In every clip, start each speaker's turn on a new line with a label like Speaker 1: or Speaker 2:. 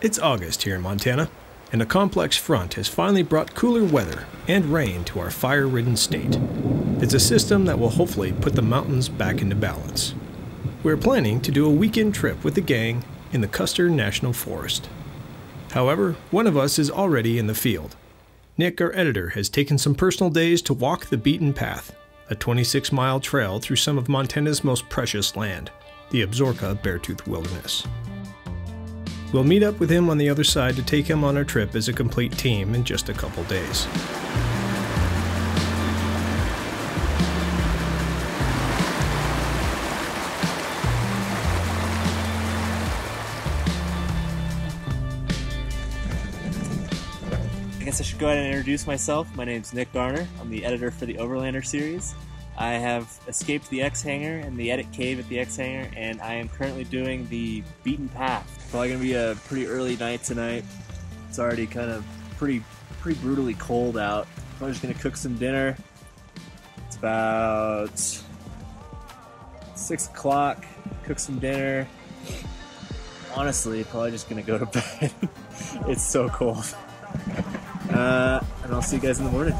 Speaker 1: It's August here in Montana, and a complex front has finally brought cooler weather and rain to our fire-ridden state. It's a system that will hopefully put the mountains back into balance. We're planning to do a weekend trip with the gang in the Custer National Forest. However, one of us is already in the field. Nick, our editor, has taken some personal days to walk the beaten path, a 26-mile trail through some of Montana's most precious land, the Absaroka Beartooth Wilderness. We'll meet up with him on the other side to take him on our trip as a complete team in just a couple days.
Speaker 2: I guess I should go ahead and introduce myself. My name's Nick Garner. I'm the editor for the Overlander series. I have escaped the X-Hanger and the edit cave at the X-Hanger, and I am currently doing the beaten path. Probably gonna be a pretty early night tonight. It's already kind of pretty brutally cold out. I'm just gonna cook some dinner. It's about 6 o'clock. Cook some dinner. Honestly, probably just gonna go to bed. It's so cold. And I'll see you guys in the morning.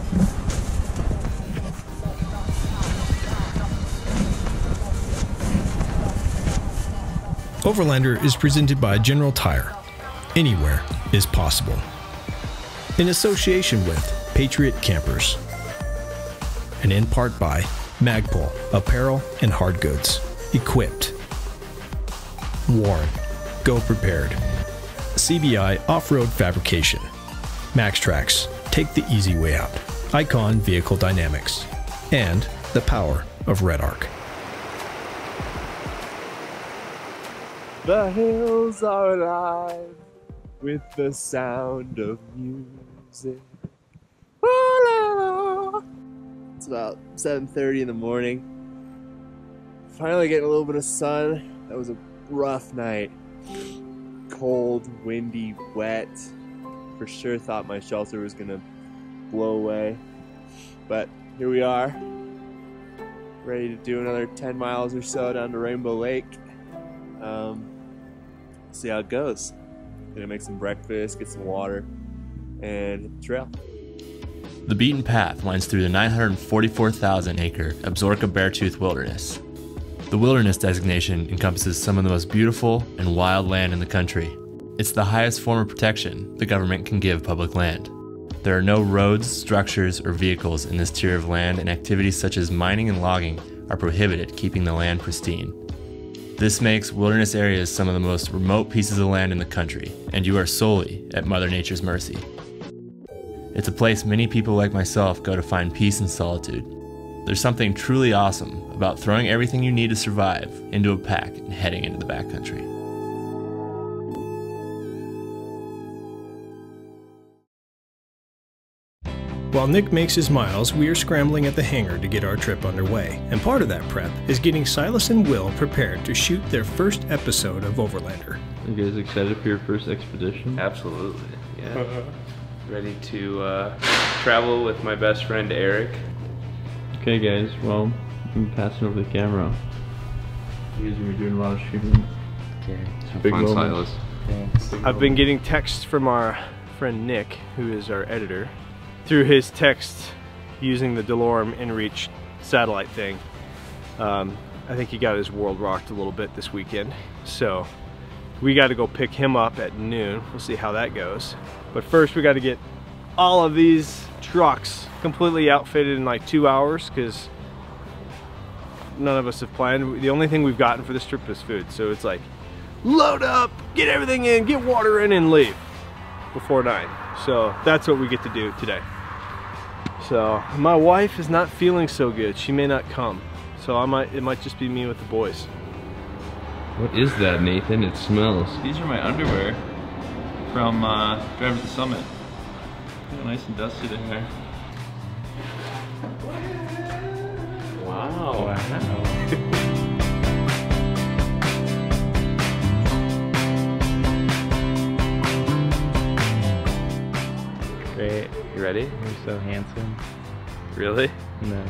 Speaker 1: Overlander is presented by General Tire. Anywhere is possible. In association with Patriot Campers. And in part by Magpul, Apparel and Hard Goods. Equipped. Warren, Go Prepared. CBI Off-Road Fabrication. MaxTrax, take the easy way out. Icon Vehicle Dynamics. And the power of Red Arc.
Speaker 2: The hills are alive with the sound of music. It's about 7:30 in the morning. Finally getting a little bit of sun. That was a rough night. Cold, windy, wet. For sure thought my shelter was gonna blow away. But here we are. Ready to do another 10 miles or so down to Rainbow Lake. See how it goes. Gonna make some breakfast, get some water, and hit the trail.
Speaker 3: The beaten path winds through the 944,000-acre Absaroka Beartooth Wilderness. The wilderness designation encompasses some of the most beautiful and wild land in the country. It's the highest form of protection the government can give public land. There are no roads, structures, or vehicles in this tier of land, and activities such as mining and logging are prohibited, keeping the land pristine. This makes wilderness areas some of the most remote pieces of land in the country, and you are solely at Mother Nature's mercy. It's a place many people like myself go to find peace and solitude. There's something truly awesome about throwing everything you need to survive into a pack and heading into the backcountry.
Speaker 1: While Nick makes his miles, we are scrambling at the hangar to get our trip underway, and part of that prep is getting Silas and Will prepared to shoot their first episode of Overlander.
Speaker 4: You guys excited for your first expedition?
Speaker 5: Absolutely, yeah. Ready to travel with my best friend Eric.
Speaker 4: Okay guys, well, I'm passing over the camera. You guys are doing a lot of shooting.
Speaker 5: Okay, have
Speaker 4: big
Speaker 5: fun,
Speaker 4: moment.
Speaker 5: Silas. Thanks.
Speaker 6: I've been getting texts from our friend Nick, who is our editor, through his text using the DeLorme InReach satellite thing. I think he got his world rocked a little bit this weekend, so we got to go pick him up at noon. We'll see how that goes. But first we got to get all of these trucks completely outfitted in like 2 hours, because none of us have planned. The only thing we've gotten for this trip is food, so it's like load up, get everything in, get water in, and leave before 9. So that's what we get to do today. So my wife is not feeling so good. She may not come. So it might just be me with the boys.
Speaker 4: What is that, Nathan? It smells.
Speaker 5: These are my underwear from driving to the summit. Feel nice and dusty there. Wow. Wow.
Speaker 7: Great.
Speaker 5: You ready?
Speaker 7: You're so handsome.
Speaker 5: Really?
Speaker 7: No.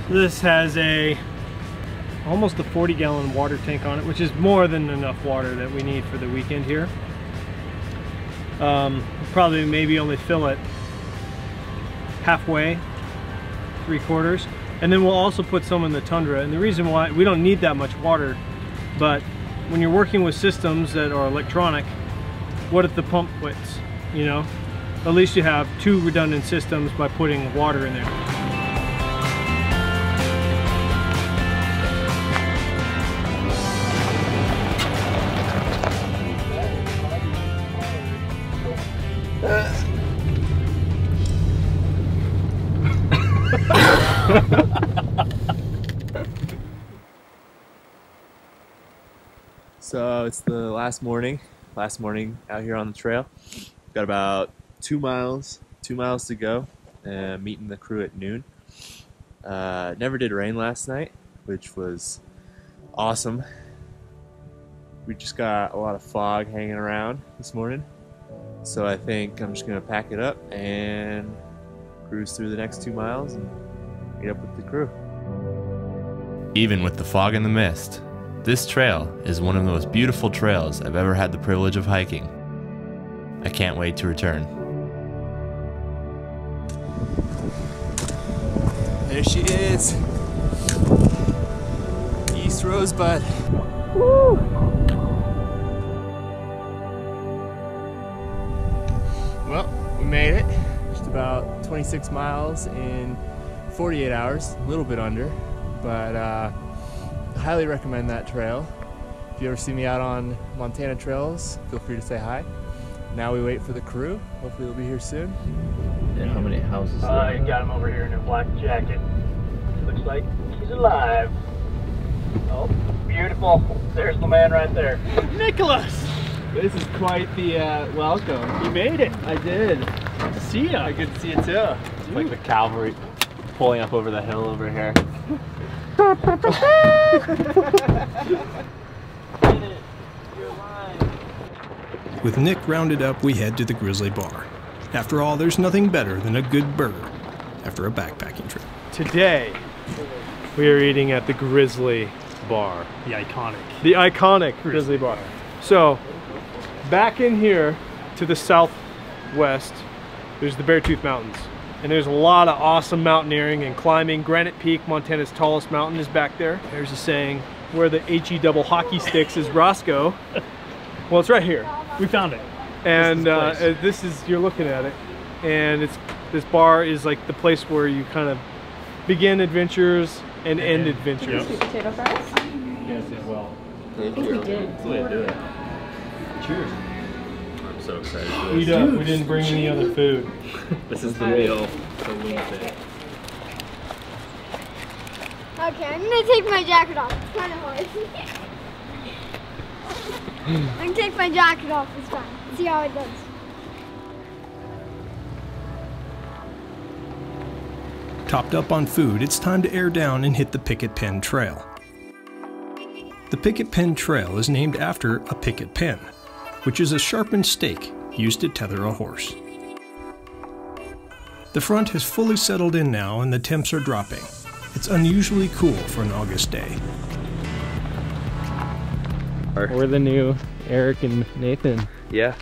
Speaker 6: This has a almost a 40-gallon water tank on it, which is more than enough water that we need for the weekend here. Probably maybe only fill it halfway, 3/4, and then we'll also put some in the tundra. And the reason why we don't need that much water, but when you're working with systems that are electronic, what if the pump quits? You know, at least you have 2 redundant systems by putting water in there.
Speaker 2: So it's the last morning out here on the trail. Got about 2 miles to go, meeting the crew at noon. Never did rain last night, which was awesome. We just got a lot of fog hanging around this morning, so I think I'm just gonna pack it up and cruise through the next 2 miles and meet up with the crew.
Speaker 3: Even with the fog and the mist, this trail is one of the most beautiful trails I've ever had the privilege of hiking. I can't wait to return.
Speaker 2: There she is, East Rosebud. Woo! Well, we made it. Just about 26 miles in 48 hours, a little bit under, but I highly recommend that trail. If you ever see me out on Montana trails, feel free to say hi. Now we wait for the crew. Hopefully they'll be here soon.
Speaker 7: And how many houses there?
Speaker 6: I got him over here in a black jacket. Looks like he's alive. Oh, beautiful. There's the man right there. Nicholas!
Speaker 7: This is quite the welcome.
Speaker 6: You made it.
Speaker 7: I did.
Speaker 6: Good to see ya.
Speaker 7: Good to see you too. It's like the cavalry pulling up over the hill over here.
Speaker 1: With Nick rounded up, we head to the Grizzly Bar. After all, there's nothing better than a good burger after a backpacking trip.
Speaker 6: Today, we are eating at the Grizzly Bar.
Speaker 8: The iconic.
Speaker 6: The iconic Grizzly Bar. So, back in here to the southwest, there's the Beartooth Mountains. And there's a lot of awesome mountaineering and climbing. Granite Peak, Montana's tallest mountain, is back there. There's a saying, where the HE double hockey sticks is Roscoe. Well, it's right here.
Speaker 8: We found it.
Speaker 6: And this is you're looking at it. And this bar is like the place where you kind of begin adventures and end adventures.
Speaker 9: Sweet potato fries?
Speaker 8: Yes, as well.
Speaker 9: Thank you.
Speaker 7: That's the way to do it.
Speaker 6: Cheers.
Speaker 7: I'm so excited for
Speaker 6: We
Speaker 7: this.
Speaker 6: we didn't bring any other food.
Speaker 7: This is the meal for Wednesday.
Speaker 9: Okay, I'm gonna take my jacket off. It's kind of hard. I can take my jacket off. It's fine. See how it does.
Speaker 1: Topped up on food, it's time to air down and hit the Picket Pen Trail. The Picket Pen Trail is named after a picket pen, which is a sharpened stake used to tether a horse. The front has fully settled in now and the temps are dropping. It's unusually cool for an August day.
Speaker 7: We're the new Eric and Nathan.
Speaker 4: Yeah.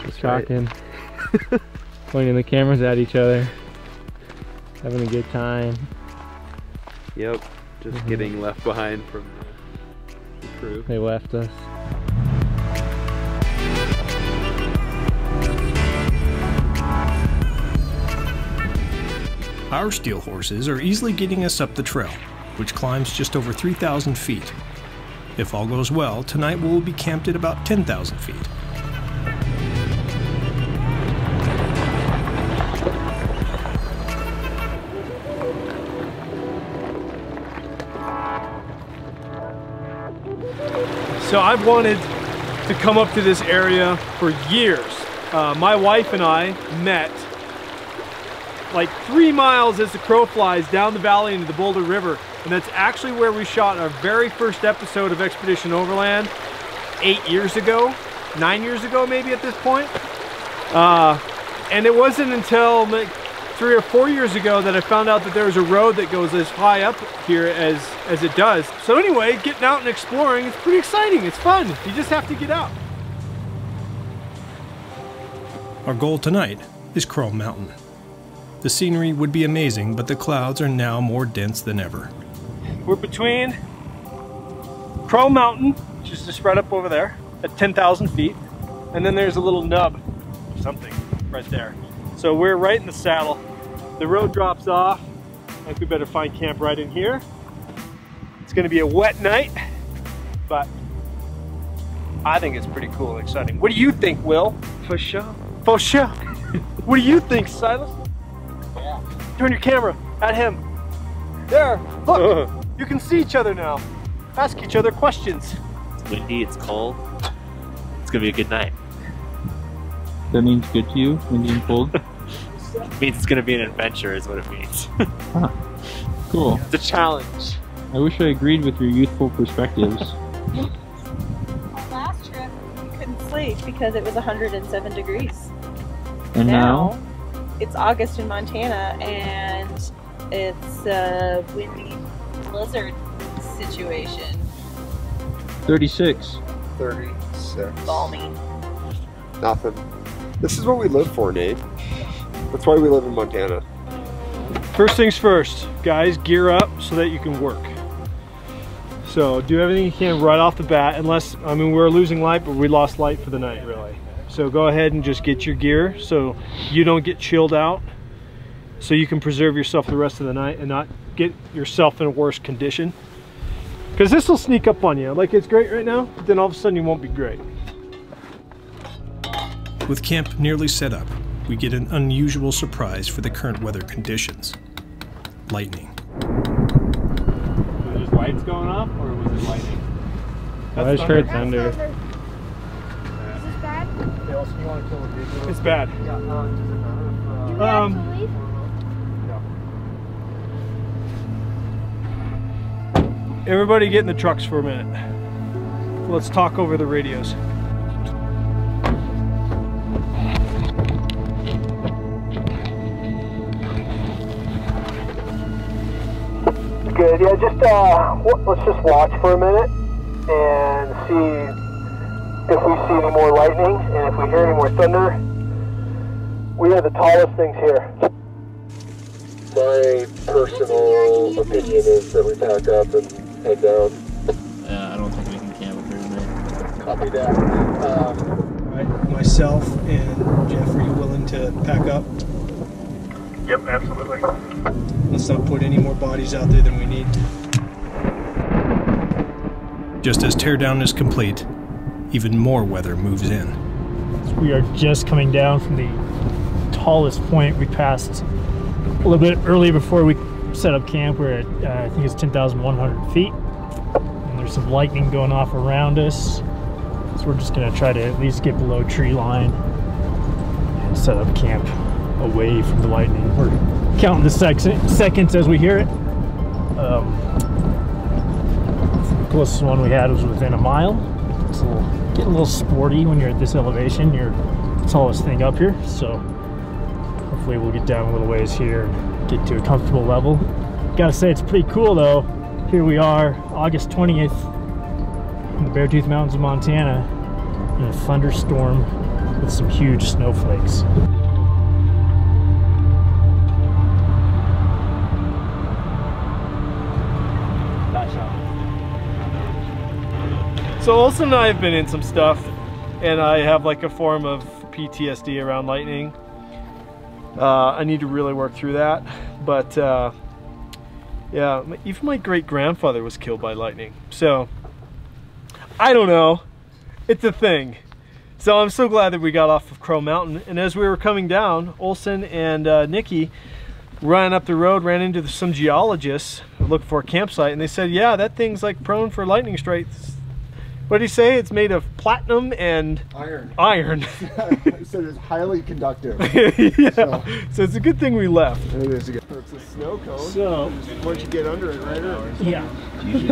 Speaker 7: Just talking. Pointing the cameras at each other. Having a good time.
Speaker 4: Yep. Just getting left behind from the crew.
Speaker 7: They left us.
Speaker 1: Our steel horses are easily getting us up the trail, which climbs just over 3,000 feet. If all goes well, tonight we'll be camped at about 10,000 feet.
Speaker 6: So I've wanted to come up to this area for years. My wife and I met like 3 miles as the crow flies down the valley into the Boulder River, and that's actually where we shot our very first episode of Expedition Overland 8 years ago, 9 years ago maybe at this point. And it wasn't until like 3 or 4 years ago that I found out that there was a road that goes as high up here as it does. So anyway, getting out and exploring, it's pretty exciting. It's fun. You just have to get out.
Speaker 1: Our goal tonight is Crow Mountain. The scenery would be amazing, but the clouds are now more dense than ever.
Speaker 6: We're between Crow Mountain, which is just right up over there at 10,000 feet, and then there's a little nub or something right there. So we're right in the saddle. The road drops off. I think we better find camp right in here. It's gonna be a wet night, but I think it's pretty cool and exciting. What do you think, Will?
Speaker 7: For sure.
Speaker 6: For sure. What do you think, Silas?
Speaker 2: Yeah.
Speaker 6: Turn your camera at him. There, look, you can see each other now. Ask each other questions.
Speaker 2: It's windy, it's cold. It's gonna be a good night.
Speaker 4: That means good to you, windy and cold?
Speaker 2: It means it's gonna be an adventure is what it means.
Speaker 4: Huh. Cool.
Speaker 2: It's a challenge.
Speaker 4: I wish I agreed with your youthful perspectives.
Speaker 10: Last trip, we couldn't sleep because it was 107 degrees.
Speaker 4: And now?
Speaker 10: It's August in Montana and it's a windy blizzard situation.
Speaker 4: 36.
Speaker 11: 36.
Speaker 10: Balmy.
Speaker 11: Nothing. This is what we live for, Nate. That's why we live in Montana.
Speaker 6: First things first, guys, gear up so that you can work. So do everything you can right off the bat, unless, I mean, we're losing light, but we lost light for the night, really. So go ahead and just get your gear so you don't get chilled out, so you can preserve yourself the rest of the night and not get yourself in a worse condition. Because this will sneak up on you. Like, it's great right now, but then all of a sudden you won't be great.
Speaker 1: With camp nearly set up, we get an unusual surprise for the current weather conditions. Lightning.
Speaker 8: Was it just lights going off, or was it lightning?
Speaker 7: I just heard thunder.
Speaker 9: Is this bad?
Speaker 6: It's bad.
Speaker 9: Do we have to leave?
Speaker 6: Everybody get in the trucks for a minute. Let's talk over the radios.
Speaker 12: Good, yeah, just let's just watch for a minute and see if we see any more lightning, and if we hear any more thunder. We have the tallest things here. My personal opinion is that we pack up and head down.
Speaker 3: I don't think we can camp up here tonight.
Speaker 12: Copy that.
Speaker 1: Right, myself and Jeff, are you willing to pack up?
Speaker 12: Yep, absolutely.
Speaker 1: Let's not put any more bodies out there than we need. Just as teardown is complete, even more weather moves in.
Speaker 8: We are just coming down from the tallest point we passed a little bit early before we set up camp. We're at, I think it's 10,100 feet. And there's some lightning going off around us. So we're just gonna try to at least get below tree line and set up camp away from the lightning. We're counting the seconds as we hear it. The closest one we had was within a mile. It's getting a little sporty when you're at this elevation. You're the tallest thing up here, so hopefully we'll get down a little ways here and get to a comfortable level. Gotta say, it's pretty cool though. Here we are, August 20th in the Beartooth Mountains of Montana in a thunderstorm with some huge snowflakes.
Speaker 6: So Olsen and I have been in some stuff, and I have like a form of PTSD around lightning. I need to really work through that, but yeah, even my great-grandfather was killed by lightning. So I don't know, it's a thing. So I'm so glad that we got off of Crow Mountain, and as we were coming down, Olsen and NIKI ran up the road, ran into some geologists looking for a campsite, and they said, yeah, that thing's like prone for lightning strikes. What did he say? It's made of platinum and
Speaker 11: iron.
Speaker 6: Iron.
Speaker 11: So it's highly conductive.
Speaker 6: Yeah. So it's a good thing we left.
Speaker 11: It is a good. It's a snow cone.
Speaker 6: So
Speaker 11: once you get under it, right?
Speaker 6: Yeah.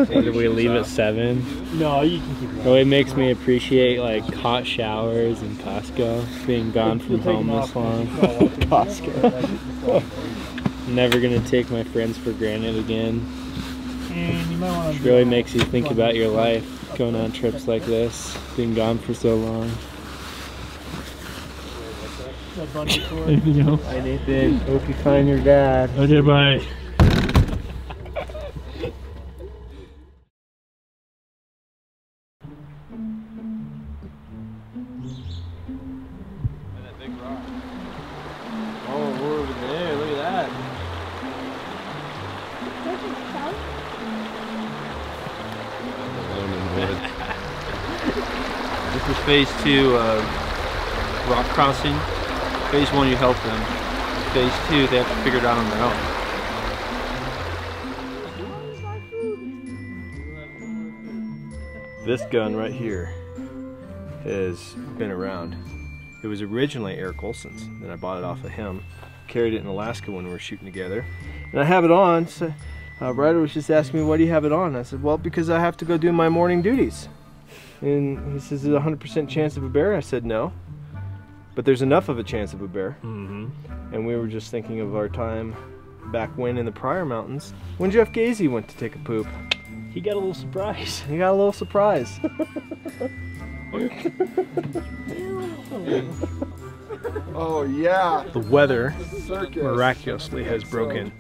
Speaker 7: Did we leave at 7?
Speaker 6: No, you can keep it.
Speaker 7: Oh, it makes me appreciate like hot showers and Costco. Being gone from home this long. Costco. Never gonna take my friends for granted again.
Speaker 8: And you might want to.
Speaker 7: Really makes you think about your life, going on trips like this, being gone for so long.
Speaker 8: There you go.
Speaker 7: Hi Nathan, hope you find your dad.
Speaker 8: Okay, bye.
Speaker 4: Oh, we're over there. Look at that. This is phase 2 of rock crossing. Phase 1, you help them. Phase 2, they have to figure it out on their own.
Speaker 6: This gun right here has been around. It was originally Eric Olsen's, then I bought it off of him. Carried it in Alaska when we were shooting together. And I have it on, so Ryder was just asking me, why do you have it on? I said, well, because I have to go do my morning duties. And he says, is it a 100% chance of a bear? I said, no. But there's enough of a chance of a bear. And we were just thinking of our time back when in the Pryor Mountains, when Jeff Gazy went to take a poop.
Speaker 8: He got a little surprise.
Speaker 6: He got a little surprise.
Speaker 11: Oh yeah.
Speaker 6: The weather
Speaker 11: Circus.
Speaker 6: miraculously has broken.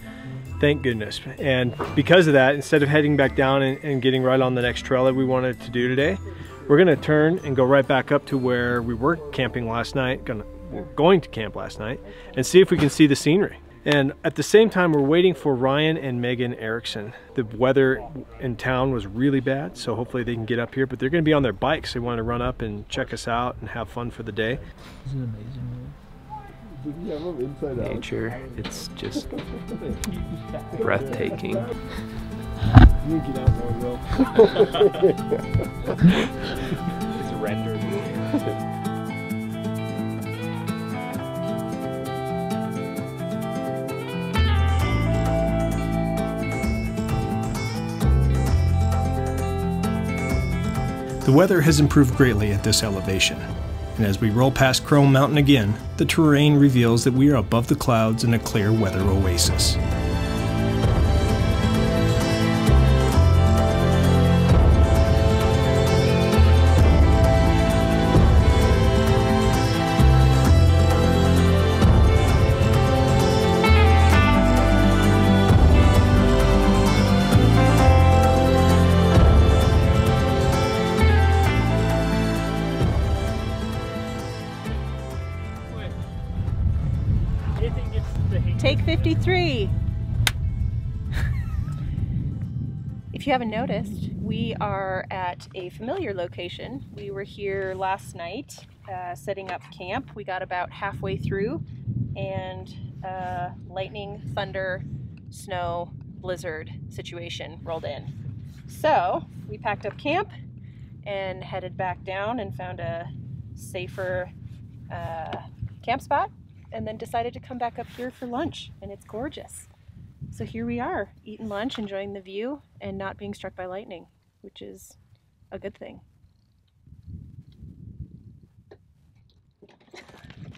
Speaker 6: Thank goodness. And because of that, instead of heading back down and getting right on the next trail that we wanted to do today, we're gonna turn and go right back up to where we were camping last night, we're going to camp last night, and see if we can see the scenery. And at the same time, we're waiting for Ryan and Megan Erickson. The weather in town was really bad, so hopefully they can get up here, but they're gonna be on their bikes. They want to run up and check us out and have fun for the day.
Speaker 8: Isn't it amazing?
Speaker 7: Nature, it's just breathtaking.
Speaker 6: You get out more, Will.
Speaker 7: It's rendered.
Speaker 1: The weather has improved greatly at this elevation, and as we roll past Chrome Mountain again, the terrain reveals that we are above the clouds in a clear weather oasis.
Speaker 10: Take 53. If you haven't noticed, we are at a familiar location. We were here last night setting up camp. We got about halfway through and lightning, thunder, snow, blizzard situation rolled in. So we packed up camp and headed back down and found a safer camp spot, and then decided to come back up here for lunch, and it's gorgeous. So here we are, eating lunch, enjoying the view, and not being struck by lightning, which is a good thing.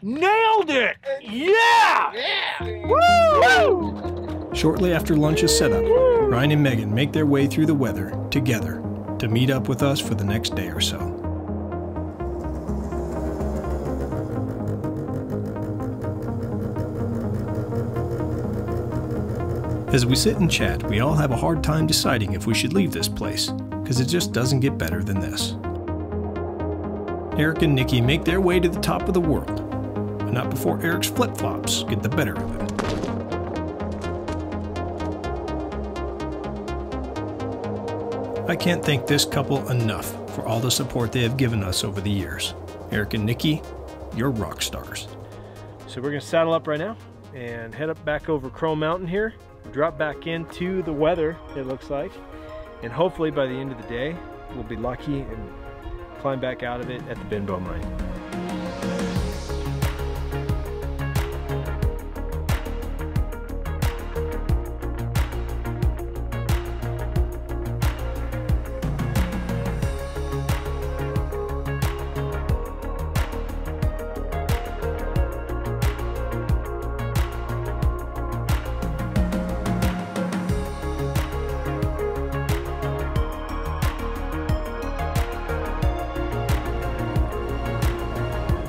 Speaker 6: Nailed it! Yeah! Woo!
Speaker 1: Shortly after lunch is set up, Ryan and Megan make their way through the weather together to meet up with us for the next day or so. As we sit and chat, we all have a hard time deciding if we should leave this place, because it just doesn't get better than this. Eric and Nikki make their way to the top of the world, but not before Eric's flip-flops get the better of him. I can't thank this couple enough for all the support they have given us over the years. Eric and Nikki, you're rock stars.
Speaker 6: So we're gonna saddle up right now and head up back over Crow Mountain here, drop back into the weather, it looks like, and hopefully by the end of the day we'll be lucky and climb back out of it at the Bimbo Mine.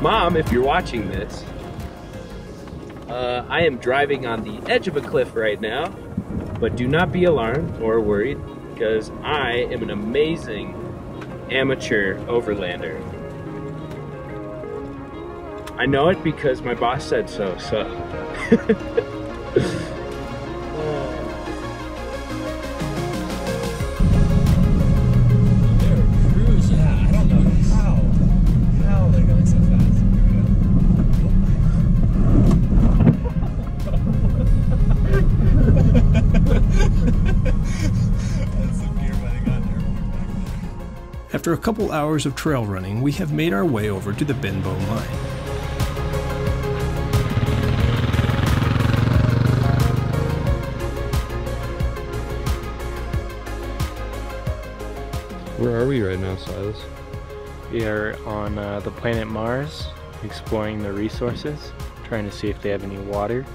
Speaker 13: Mom, if you're watching this, I am driving on the edge of a cliff right now, but do not be alarmed or worried because I am an amazing amateur overlander. I know it because my boss said so,
Speaker 1: After a couple hours of trail running, we have made our way over to the Benbow Mine.
Speaker 7: Where are we right now, Silas?
Speaker 6: We are on the planet Mars, exploring the resources, trying to see if they have any water.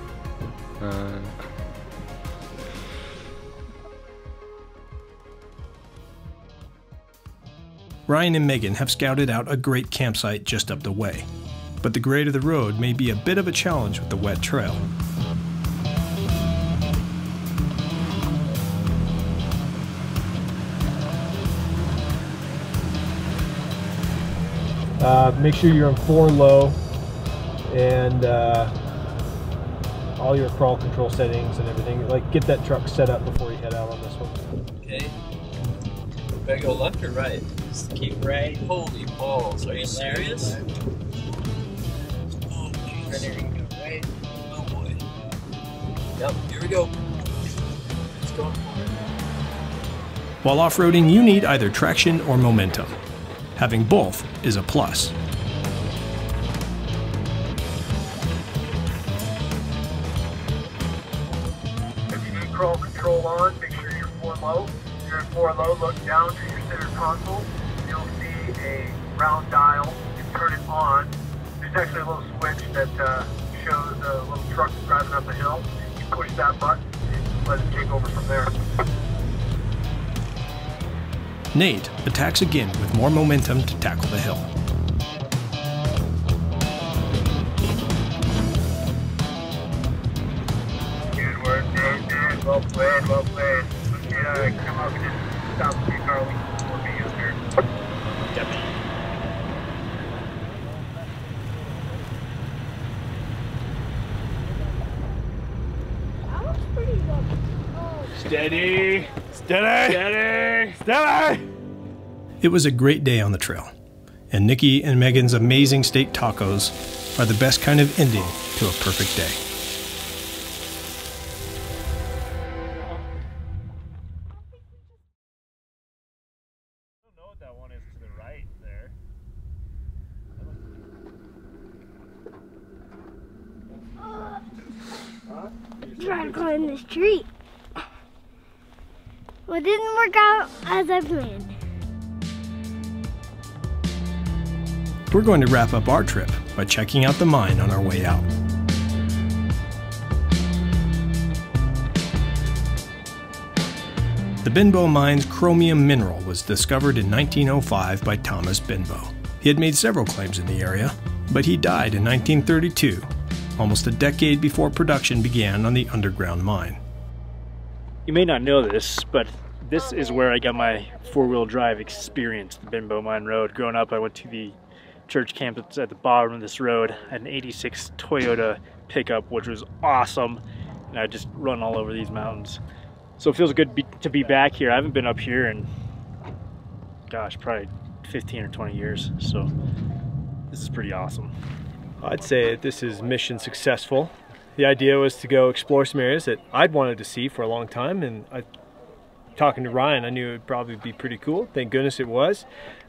Speaker 1: Ryan and Megan have scouted out a great campsite just up the way, but the grade of the road may be a bit of a challenge with the wet trail.
Speaker 6: Make sure you're on 4 low and all your crawl control settings and everything. Like, get that truck set up before you head out on this one.
Speaker 13: Okay. Do I go left or right? Just keep right. Holy balls, are you serious? Oh, geez. There you go, right? Oh boy. Yep, here we go. Let's go for it.
Speaker 1: While off-roading, you need either traction or momentum. Having both is a plus.
Speaker 12: If you need crawl control on, make sure you're 4 low. If you're at 4 low, look down to your center console. You'll see a round dial. You can turn it on. There's actually a little switch that shows a little truck driving up a hill. You push that button and let it take over from there.
Speaker 1: Nate attacks again with more momentum to tackle the hill.
Speaker 12: Good work, Nate. Well played, well played. Let's come up and just stop the car. We'll be up here.
Speaker 9: That looks pretty good. Oh.
Speaker 6: Steady! Steady! Steady! Steady!
Speaker 1: It was a great day on the trail, and Nikki and Megan's amazing steak tacos are the best kind of ending to a perfect day.
Speaker 6: I don't know what that one is to the right there.
Speaker 9: Trying to climb this tree. Well, it didn't work out as I planned.
Speaker 1: We're going to wrap up our trip by checking out the mine on our way out. The Benbow Mine's chromium mineral was discovered in 1905 by Thomas Benbow. He had made several claims in the area, but he died in 1932, almost a decade before production began on the underground mine.
Speaker 8: You may not know this, but this is where I got my 4-wheel drive experience, the Bimbo Mine Road. Growing up, I went to the church camp that's at the bottom of this road. I had an 86 Toyota pickup, which was awesome, and I just run all over these mountains. So it feels good to be back here. I haven't been up here in, gosh, probably 15 or 20 years, so this is pretty awesome.
Speaker 6: I'd say this is mission successful. The idea was to go explore some areas that I'd wanted to see for a long time, and talking to Ryan, I knew it would probably be pretty cool. Thank goodness it was.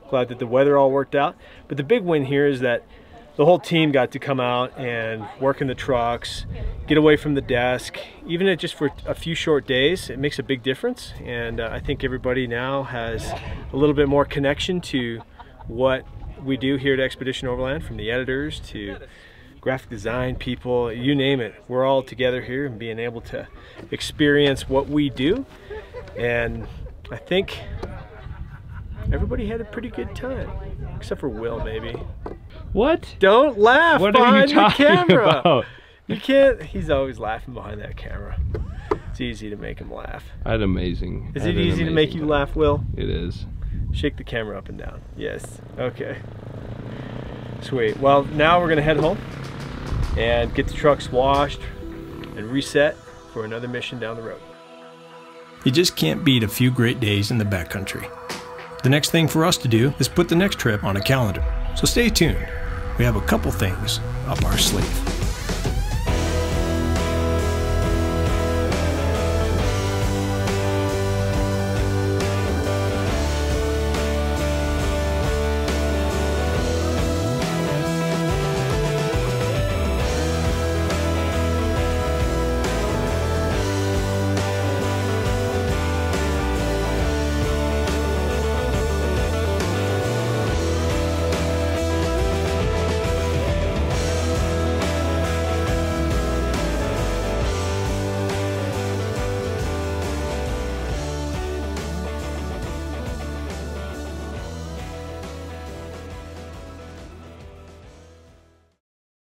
Speaker 6: glad that the weather all worked out. But the big win here is that the whole team got to come out and work in the trucks, get away from the desk. Even if just for a few short days, it makes a big difference. And I think everybody now has a little bit more connection to what we do here at Expedition Overland, from the editors to graphic design people, you name it. We're all together here and being able to experience what we do. And I think everybody had a pretty good time, except for Will, maybe.
Speaker 4: What?
Speaker 6: Don't laugh
Speaker 4: what
Speaker 6: behind
Speaker 4: are you talking
Speaker 6: the camera.
Speaker 4: About?
Speaker 6: You can't. He's always laughing behind that camera. It's easy to make him laugh.
Speaker 5: I had amazing.
Speaker 6: Is it easy to make you laugh, Will?
Speaker 5: It is.
Speaker 6: Shake the camera up and down. Yes. Okay. Sweet. Well, now we're gonna head home and get the trucks washed and reset for another mission down the road.
Speaker 1: You just can't beat a few great days in the backcountry. The next thing for us to do is put the next trip on a calendar. So stay tuned. We have a couple things up our sleeve.